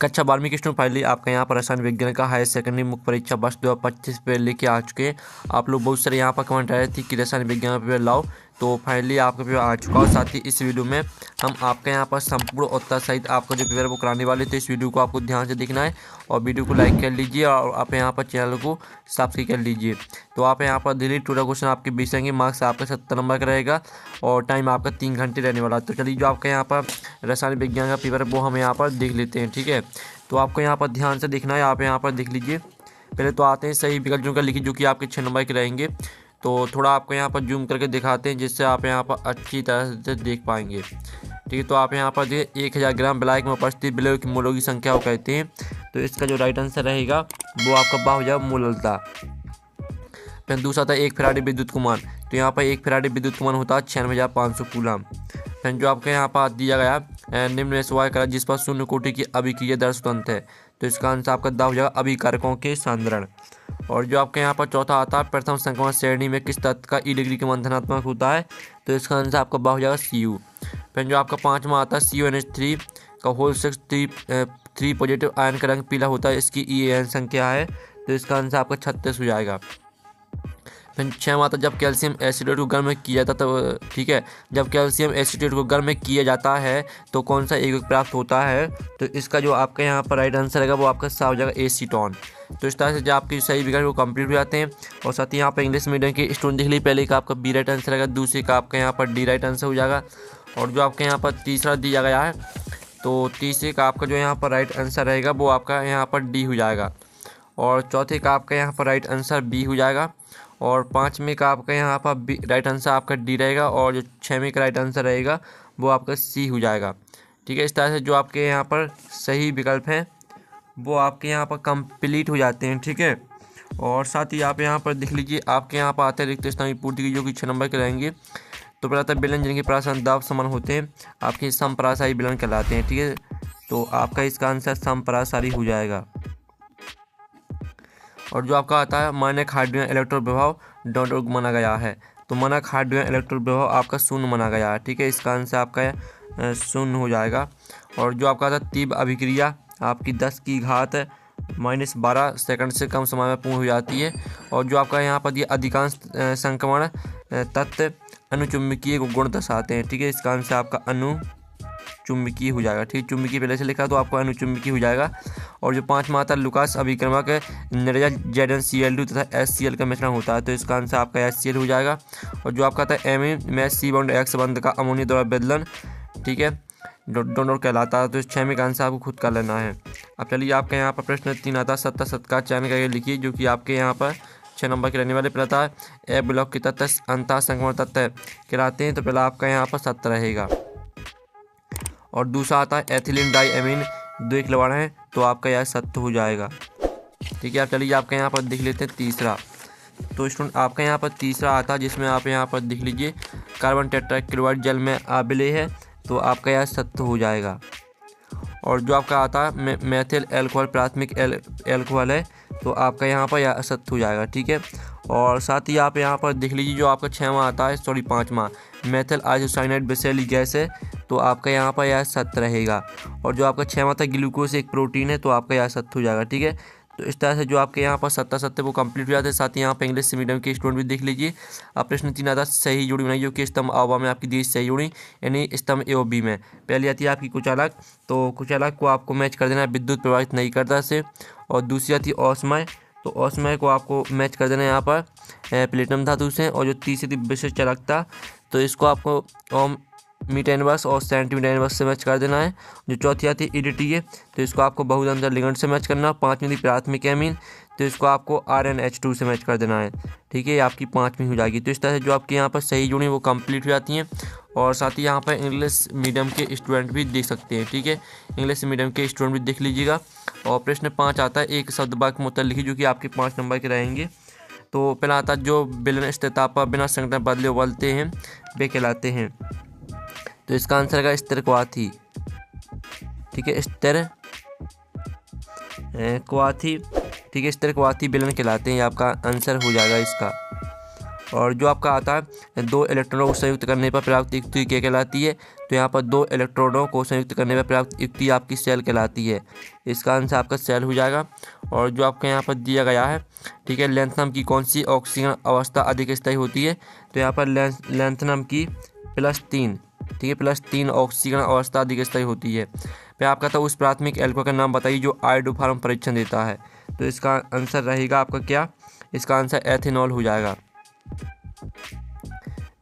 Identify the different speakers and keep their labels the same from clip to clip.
Speaker 1: कक्षा 12वीं की स्टूडेंट फाइनली आपका यहाँ पर रसायन विज्ञान का हायर सेकेंडरी मुख्य परीक्षा वर्ष 2025 पे लेके आ चुके हैं। आप लोग बहुत सारे यहाँ पर कमेंट आ रहे थे कि रसायन विज्ञान पेपर लाओ, तो फाइनली आपका पेपर आ चुका है। साथ ही इस वीडियो में हम आपके यहाँ पर संपूर्ण उत्तर सहित आपका जो पेपर वो कराने वाले थे। इस वीडियो को आपको ध्यान से देखना है और वीडियो को लाइक कर लीजिए और आप यहाँ पर चैनल को सब्सक्राइब कर लीजिए। तो आप यहाँ पर दिल्ली टोटल क्वेश्चन आपके 20 आएंगे, मार्क्स आपका 70 नंबर का रहेगा और टाइम आपका 3 घंटे रहने वाला है। तो चलिए जो आपका यहाँ पर रसायन विज्ञान का पेपर है वो हम यहाँ पर देख लेते हैं, ठीक है। तो आपको यहाँ पर ध्यान से देखना है, आप यहाँ पर देख लीजिए। पहले तो आते हैं सही विकल्प का लिखिए जो कि आपके 6 नंबर के रहेंगे। तो थोड़ा आपको यहाँ पर जूम करके दिखाते हैं जिससे आप यहाँ पर अच्छी तरह से देख पाएंगे, ठीक है। तो आप यहाँ पर देखिए 1000 ग्राम ब्लैक में उपस्थित विलय के मूलों की संख्या को कहते हैं। तो इसका जो राइट आंसर रहेगा वो आपका हो जाएगा मूलता। फिर दूसरा था 1 फैराडे विद्युत कमान। तो यहाँ पर 1 फैराडे विद्युत कमान होता है 96,500 कूलम। फिर जो आपके यहाँ पर दिया गया निम्न में से करा जिस पर शून्य कोटि की अभिक्रिया दर स्वतंत्र है। तो इसका आंसर आपका हो जाएगा अभिकारकों के सांद्रण। और जो आपके यहाँ पर चौथा आता है प्रथम संक्रमण श्रेणी में किस तत्व का ई डिग्री के मंथनात्मक होता है। तो इसका आंसर आपका हो जाएगा Cu। फिर जो आपका पाँचवा आता है CuNH3 का होल 3 पॉजिटिव आयन का रंग पीला होता है, इसकी EAN संख्या है। तो इसका आंसर आपका 36 हो जाएगा। फिर 6 आता जब कैल्शियम एसिडेट को गर्म किया जाता है, ठीक है, जब कैल्शियम एसिडेट को गर्म किया जाता है तो कौन सा यौगिक प्राप्त होता है। तो इसका जो आपका यहाँ पर राइट आंसर रहेगा वो आपका सा हो जाएगा एसीटोन। तो इस तरह से जो आपके सही विकल्प वो कंप्लीट हो जाते हैं। और साथ ही यहाँ पर इंग्लिश मीडियम के स्टूडेंट देख लीजिए, पहले का आपका बी राइट आंसर रहेगा, दूसरे का आपका यहाँ पर डी राइट आंसर हो जाएगा। और जो आपके यहाँ पर तीसरा दिया गया है तो तीसरे का आपका जो यहाँ पर राइट आंसर रहेगा वो आपका यहाँ पर डी हो जाएगा। और चौथे का आपका यहाँ पर राइट आंसर बी हो जाएगा। और पाँचवें का आपका यहाँ पर राइट आंसर आपका डी रहेगा। और जो 6वें का राइट आंसर रहेगा वो आपका सी हो जाएगा, ठीक है। इस तरह से जो आपके यहाँ पर सही विकल्प हैं वो आपके यहाँ पर कंप्लीट हो जाते हैं, ठीक है। और साथ ही आप यहाँ पर देख लीजिए, आपके यहाँ पर आते हैं रिक्त स्थान की पूर्ति की जो कि 6 नंबर के रहेंगे। तो पहला था बेलन जिनके प्रासन दाब समान होते हैं आपके समपरासारी बेलन कहलाते हैं, ठीक है। तो आपका इसका आंसर समपरासारी हो जाएगा। और जो आपका आता है मानक हाइड्रोजन इलेक्ट्रॉन प्रभाव डॉट माना गया है। तो मानक हाइड्रोजन इलेक्ट्रॉन प्रभाव आपका शून्य माना गया है, ठीक है। इसका आंसर आपका शून्य हो जाएगा। और जो आपका आता है तीव्र अभिक्रिया आपकी 10 की घात -12 सेकंड से कम समय में पूर्ण हो जाती है। और जो आपका यहाँ पर अधिकांश संक्रमण तत्व अनुचुंबकीय गुण दर्शाते हैं, ठीक है। इसका आंसर आपका अनुचुंबकीय हो जाएगा, ठीक है। चुंबकीय पहले से लिखा तो आपको अनुचुंबकीय हो जाएगा। और जो 5वां आता है लुकास अभिक्रमक निर्जल ZnCl2 तथा HCl का मिश्रण होता है। तो इसका आंसर आपका HCl हो जाएगा। और जो आपका आता है एमीन में C बॉन्ड X बंध का अमोनिया द्वारा बदलन, ठीक है, डोनर कहलाता है। तो इस 6वें का आंसर आपको खुद कर लेना है। अब चलिए आपके यहाँ पर प्रश्न 3 आता है 70 शत का चयन करके लिखिए जो कि आपके यहाँ पर 6 नंबर के रहने वाले। पहला था ए ब्लॉक के तत्व अंतः संक्रमण तत्व कहलाते हैं। तो पहला आपका यहाँ पर 7 रहेगा। और दूसरा आता है एथिलीन डाई एमीन 2 एक लवण है, तो आपका यह 7 हो जाएगा, ठीक है। आप चलिए आपके यहाँ पर देख लेते हैं तीसरा। तो स्टूडेंट आपका यहाँ पर तीसरा आता है जिसमें आप यहाँ पर देख लीजिए कार्बन टेट्राक्लोराइड जल में आबिले है, तो आपका यह 7 हो जाएगा। और जो आपका आता है मेथिल एल्कोहल प्राथमिक एल्कोहल है, तो आपका यहाँ पर यह 7 हो जाएगा, ठीक है। और साथ ही आप यहाँ पर देख लीजिए जो आपका 6वां आता है 5वां मेथिल आइसोसाइनाइड विषैली गैस है, तो आपका यहाँ पर यह 7 रहेगा। और जो आपका 6वां था ग्लूकोज एक प्रोटीन है, तो आपका यह 7 हो जाएगा, ठीक है। तो इस तरह से जो आपके यहाँ पर 7 वो कंप्लीट हो जाते हैं। साथ ही यहाँ पर इंग्लिश मीडियम के स्टूडेंट भी देख लीजिए। आप प्रश्न 3 आता सही जोड़ी बनाइए जो कि स्तंभ आवा में आपकी दी सही जोड़ी यानी स्तंभ ए और बी में। पहली आती है आपकी कुचालक, तो कुचालक को आपको मैच कर देना है विद्युत प्रवाहित नहीं करता से। और दूसरी आती है औष्मय, तो औष्मय को आपको मैच कर देना है यहाँ पर प्लेटिनम धातु से। और जो तीसरी विशिष्ट चालकता, तो इसको आपको ओम मीटर इनवर्स और सेंटीमीटर इनवर्स से मैच कर देना है। जो चौथी आती है EDTA, तो इसको आपको बहुदंतर लिगेंड से मैच करना। 5वीं प्राथमिक एमीन, तो इसको आपको RnH2 से मैच कर देना है, ठीक है। आपकी 5वीं हो जाएगी। तो इस तरह से जो आपके यहाँ पर सही जोड़ी वो कंप्लीट हो जाती हैं। और साथ ही यहाँ पर इंग्लिश मीडियम के स्टूडेंट भी देख सकते हैं, ठीक है। इंग्लिश मीडियम के स्टूडेंट भी देख लीजिएगा। और प्रश्न 5 आता है एक शब्द वाक्य में उत्तर लिखिए जो कि आपके 5 नंबर के रहेंगे। तो पहला आता है जो बेलन स्थिरता पर बिना संघटन बदले उबलते हैं वे कहलाते हैं। तो इसका आंसर रहेगा स्थिर क्वाथी, ठीक है। स्थिर क्वाथी, ठीक है, स्थिर क्वाथी बेलन कहलाते हैं, ये आपका आंसर हो जाएगा इसका। और जो आपका आता है 2 इलेक्ट्रॉनों को संयुक्त करने पर प्राप्त युक्ति क्या कहलाती है? तो यहाँ पर 2 इलेक्ट्रॉनों को संयुक्त करने पर प्राप्त युक्ति आपकी सेल कहलाती है। इसका आंसर आपका सेल हो जाएगा। और जो आपका यहाँ पर दिया गया है, ठीक है, लेंथनम की कौन सी ऑक्सीजन अवस्था अधिक स्थायी होती है? तो यहाँ पर लेंथनम की +3, ठीक है, +3 ऑक्सीजन अवस्था अधिक स्थायी होती है। फिर आपका था उस प्राथमिक एल्कोहल का नाम बताइए जो आयोडोफॉर्म परीक्षण देता है। तो इसका आंसर रहेगा आपका क्या? इसका आंसर एथेनॉल हो जाएगा,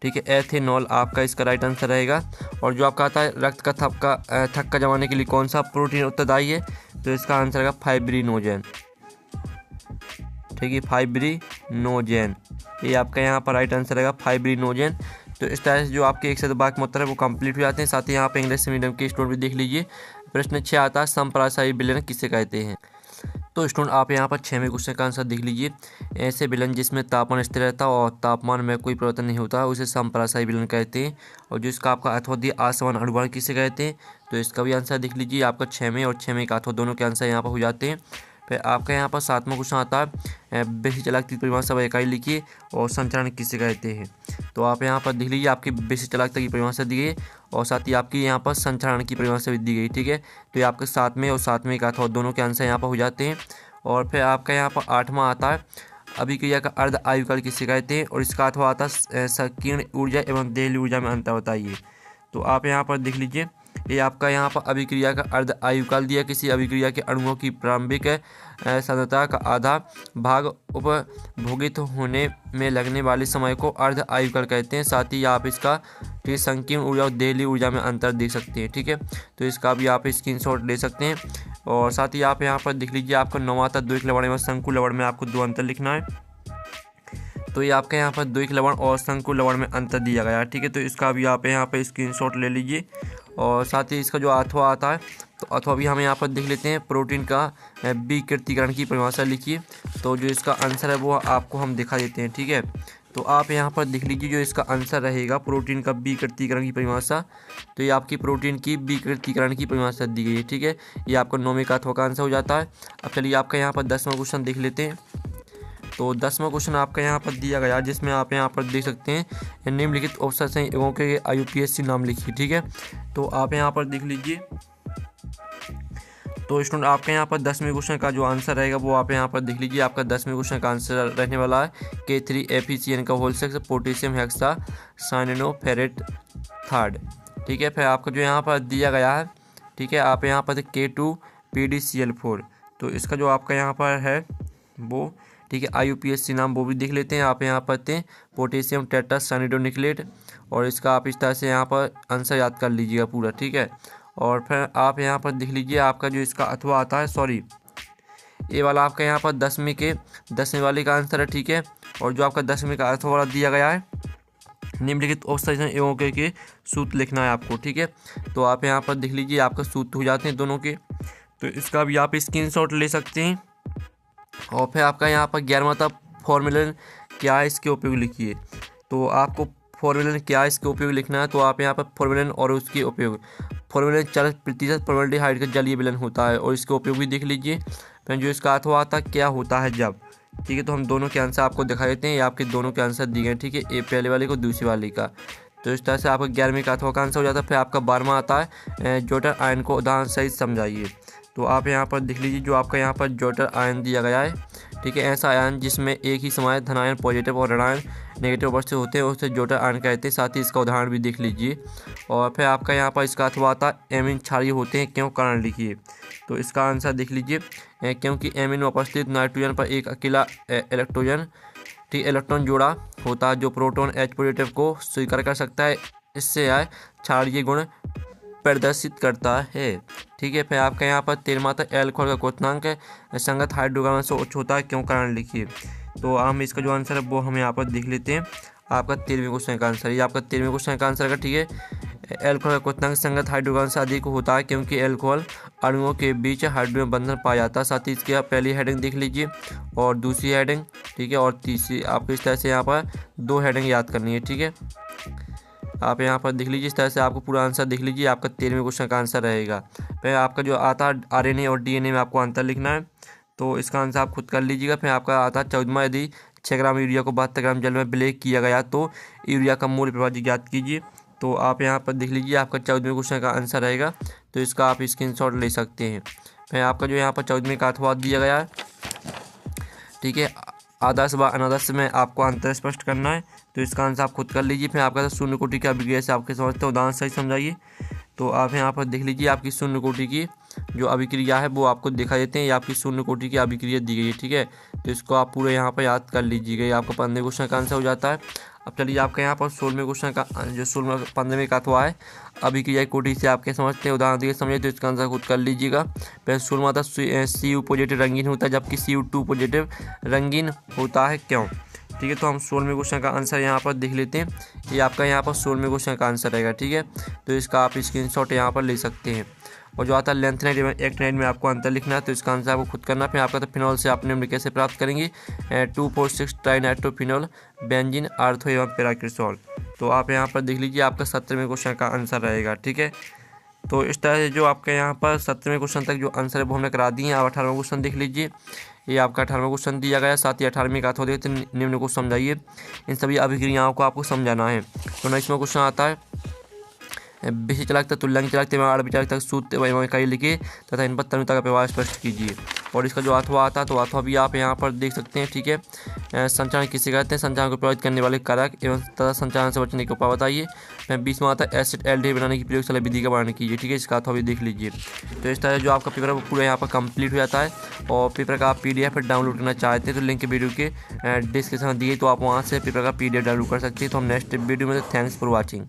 Speaker 1: ठीक है, एथेनॉल आपका इसका राइट आंसर रहेगा। और जो आपका आता है रक्त का थक्का जमाने के लिए कौन सा प्रोटीन उत्तरदायी है? तो इसका आंसर रहेगा फाइब्रिनोजेन, ठीक है, फाइब्रिनोजेन, ये आपका यहाँ पर राइट आंसर रहेगा फाइब्रिनोजेन। तो इस तरह से जो आपके 102 के उत्तर है वो कंप्लीट हो जाते हैं। साथ ही यहाँ पे इंग्लिश मीडियम के स्टूडेंट भी देख लीजिए। प्रश्न 6 आता है संप्रासायी विलयन किसे कहते हैं? तो स्टूडेंट आप यहाँ पर 6वें क्वेश्चन का आंसर देख लीजिए। ऐसे विलयन जिसमें तापमान स्थिर रहता है और तापमान में कोई परिवर्तन नहीं होता उसे संप्रासायी विलयन कहते हैं। और जो इसका आपका अथवा असमान अणुभार किसे कहते हैं? तो इसका भी आंसर देख लीजिए। आपका 6वें और 6वें का अथवा दोनों के आंसर यहाँ पर हो जाते हैं। फिर आपका यहाँ पर 7वां क्वेश्चन आता है विशिष्ट चालकता की परिभाषा व इकाई लिखिए और संचरण किसे कहते हैं? तो आप यहाँ पर देख लीजिए आपकी विशिष्ट चालकता की परिभाषा दी गई और साथ ही आपकी यहाँ पर संचरण की परिभाषा भी दी गई, ठीक है। तो ये आपके 7वें और 7वें का अथवा दोनों के आंसर यहाँ पर हो जाते हैं। और फिर आपका यहाँ पर 8वां आता है अभिक्रिया का अर्ध आयुकाल किसे कहते हैं? और इसका अथवा आता है संकीर्ण ऊर्जा एवं देहली ऊर्जा में अंतर बताइए। तो आप यहाँ पर देख लीजिए ये आपका यहाँ पर अभिक्रिया का अर्ध आयुकाल दिया। किसी अभिक्रिया के अणुओं की प्रारंभिक सांद्रता का आधा भाग उपभोगित होने में लगने वाले समय को अर्ध आयुकाल कहते हैं। साथ ही आप इसका ठीक संकीर्ण ऊर्जा और देहली ऊर्जा में अंतर देख सकते हैं, ठीक है। तो इसका भी आप स्क्रीनशॉट ले सकते हैं। और साथ ही आप यहाँ पर देख लीजिए आपका 9वां था द्विक लवण में शंकु लवण में आपको 2 अंतर लिखना है। तो ये आपके यहाँ पर द्विक लवण और शंकु लवण में अंतर दिया गया है, ठीक है। तो इसका भी आप यहाँ पर स्क्रीनशॉट ले लीजिए। और साथ ही इसका जो अथवा आता है तो अथवा भी हम यहाँ पर देख लेते हैं। प्रोटीन का विकृतीकरण की परिभाषा लिखिए। तो जो इसका आंसर है वो आपको हम दिखा देते हैं, ठीक है। तो आप यहाँ पर देख लीजिए जो इसका आंसर रहेगा प्रोटीन का विकृतीकरण की परिभाषा। तो ये आपकी प्रोटीन की विकृतीकरण की परिभाषा दी गई है, ठीक है। ये आपका 9वें का अथवा का आंसर हो जाता है। अब चलिए आपका यहाँ पर 10वां क्वेश्चन देख लेते हैं। तो 10वां क्वेश्चन आपका यहाँ पर दिया गया जिसमें आप यहाँ पर देख सकते हैं निम्नलिखित अवसर संयोगों के IUPAC नाम लिखिए, ठीक है। तो आप यहाँ पर देख लीजिए। तो स्टूडेंट आपके यहाँ पर 10वें क्वेश्चन का जो आंसर रहेगा वो आप यहाँ पर देख लीजिए। आपका 10वें क्वेश्चन का आंसर रहने वाला है K3FeCN का whole six potassium hexa cyanoferrate third, ठीक है। फिर आपका जो यहाँ पर दिया गया है, ठीक है, आप यहाँ पर K2PdCl4। तो इसका जो आपका यहाँ पर है वो, ठीक है, IUPAC नाम वो भी देख लेते हैं। आप यहाँ पर पोटेशियम टेट्रासाइनिडोन्यूक्लेट। और इसका आप इस तरह से यहाँ पर आंसर याद कर लीजिएगा पूरा, ठीक है। और फिर आप यहाँ पर देख लीजिए आपका जो इसका अथवा आता है, सॉरी ये वाला आपका यहाँ पर 10वें वाले का आंसर है, ठीक है। और जो आपका 10वें का अथवा वाला दिया गया है निम्नलिखित अवसर एवं के सूत्र लिखना है आपको, ठीक है। तो आप यहाँ पर देख लीजिए आपका सूत्र हो जाते हैं दोनों के। तो इसका भी आप स्क्रीनशॉट ले सकते हैं। और फिर आपका यहाँ पर 11वां था फॉर्मूलन क्या है इसके उपयोग लिखिए। तो आपको फॉर्मूलन क्या है इसके उपयोग लिखना है। तो आप यहाँ पर फॉर्मूलन और उसके उपयोग, फॉर्मूलन 40% फॉर्मल्डिहाइड का जलीय विलयन होता है और इसके उपयोग भी देख लीजिए। फिर जो इसका अथवा आता है क्या होता है जब, ठीक है। तो हम दोनों के आंसर आपको दिखा देते हैं। ये आपके दोनों के आंसर दिए गए, ठीक है, ए पहले वाले को दूसरी वाले का। तो इस तरह से आपका 11वें का अथवा का आंसर हो जाता है। फिर आपका 12वां आता है जोटर आयन को उदाहरण सहित समझाइए। तो आप यहाँ पर देख लीजिए जो आपका यहाँ पर जोटर आयन दिया गया है, ठीक है। ऐसा आयन जिसमें एक ही समय धनायन पॉजिटिव और ऋणायन नेगेटिव अवस्थित होते हैं उसे जोटर आयन कहते हैं। साथ ही इसका उदाहरण भी देख लीजिए। और फिर आपका यहाँ पर इसका अथवा आता है एमीन क्षारीय होते हैं क्यों, कारण लिखिए। तो इसका आंसर देख लीजिए क्योंकि एमीन में उपस्थित नाइट्रोजन पर एक अकेला इलेक्ट्रॉन जोड़ा होता है जो प्रोटॉन H पॉजिटिव को स्वीकार कर सकता है। इससे यह क्षारीय गुण प्रदर्शित करता है, ठीक है। फिर आपका यहाँ पर 13वां था एल्कोहल का क्वथनांक संगत हाइड्रोकार्बन से उच्च होता है क्यों, कारण लिखिए। तो हम इसका जो आंसर है वो हम यहाँ पर देख लेते हैं। आपका 13वें क्वेश्चन का आंसर, ये आपका 13वें क्वेश्चन का आंसर है, ठीक है। एल्कोहल का क्वथनांक संगत हाइड्रोकार्बन से अधिक होता है क्योंकि एल्कोहल अणुओं के बीच हाइड्रोजन बंधन पाया जाता है। साथ ही इसकी आप पहली हेडिंग देख लीजिए और दूसरी हेडिंग, ठीक है, और तीसरी। आपको इस तरह से यहाँ पर 2 हेडिंग याद करनी है, ठीक है। आप यहाँ पर देख लीजिए इस तरह से आपको पूरा आंसर देख लीजिए। आपका 13वें क्वेश्चन का आंसर रहेगा। फिर आपका जो आता है RNA और DNA में आपको अंतर लिखना है। तो इसका आंसर आप खुद कर लीजिएगा। फिर आपका आता है 14वां, यदि 6 ग्राम यूरिया को 72 ग्राम जल में ब्लेक किया गया तो यूरिया का मूल प्रभाव ज्ञात कीजिए। तो आप यहाँ पर देख लीजिए, आपका 14वें क्वेश्चन का आंसर रहेगा, तो इसका आप स्क्रीनशॉट ले सकते हैं। फिर आपका जो यहाँ पर 14वें का अथवा दिया गया है, ठीक है, आदर्श व अनादर्श में आपको अंतर स्पष्ट करना है, तो इसका आंसर आप खुद कर लीजिए। फिर आपका शून्य कोटि की अभिक्रिया से आपके समझते हैं, उदाहरण सही समझाइए। तो आप यहाँ पर देख लीजिए, आपकी शून्य कोटि की जो अभिक्रिया है वो आपको दिखा देते हैं, ये आपकी शून्य कोटि की अभिक्रिया दी गई है, ठीक है। तो इसको आप पूरे यहाँ पर याद कर लीजिएगा, ये आपका 15वें क्वेश्चन का आंसर हो जाता है। अब चलिए आपका यहाँ पर 16वें क्वेश्चन का जो 15वें का अथवा है, अभिक्रिया कोटि से आपके समझते हैं, उदाहरण दिए समझिए, तो इसका आंसर खुद कर लीजिएगा। पहले 16वां था Cu पॉजिटिव रंगीन होता है जबकि Cu2 पॉजिटिव रंगीन होता है, क्यों? ठीक है, तो हम 16वें क्वेश्चन का आंसर यहाँ पर देख लेते हैं। ये आपका यहाँ पर 16वें क्वेश्चन का आंसर रहेगा, ठीक है। तो इसका आप स्क्रीनशॉट यहाँ पर ले सकते हैं। और जो आता है लेंथेनाइड एवं एक्टिनाइड में आपको अंतर लिखना है, तो इसका आंसर आपको खुद करना। फिर आपका तो फिनॉल से आप निम्न कैसे प्राप्त करेंगे, 2,4,6 ट्राइनाइट्रोफिनॉल, बेंजीन, आर्थो एवं पैराक्रिसॉल। तो आप यहाँ पर देख लीजिए, आपका 17वें क्वेश्चन का आंसर रहेगा, ठीक है। तो इस तरह से जो आपके यहाँ पर 17वें क्वेश्चन तक जो आंसर है वो हमने करा दिए हैं। आप 18वां क्वेश्चन देख लीजिए, ये आपका 18वां क्वेश्चन दिया गया है, साथ ही 18वीं का अथवा देते निम्न को समझाइए। इन सभी अभिक्रियाओं को आपको समझाना है। तो 19वां क्वेश्चन आता है, विषय चालकता, तुल्यांक चालकता एवं आणविक चालकता सूत्र एवं इकाई लिखिए तथा इन पर तन्यता का प्रभाव स्पष्ट कीजिए। और इसका जो अथवा आता है, तो अथवा भी आप यहाँ पर देख सकते हैं, ठीक है। संचालन किसे कहते हैं, संचालन को प्रभावित करने वाले कारक एवं तथा संचालन से बचने के उपाय बताइए। 20वां आता है, एसिड एल्डिहाइड बनाने की प्रयोगशाला विधि का वर्णन कीजिए, ठीक है। इसका अथवा भी देख लीजिए। तो इस तरह जो आपका पेपर है वो पूरा यहाँ पर कंप्लीट हो जाता है। और पेपर का आप PDF डाउनलोड करना चाहते हैं तो लिंक वीडियो के डिस्क्रिप्शन में दिए, तो आप वहाँ से पेपर का PDF डाउनलोड कर सकते हैं। तो हम नेक्स्ट वीडियो में, थैंक्स फॉर वॉचिंग।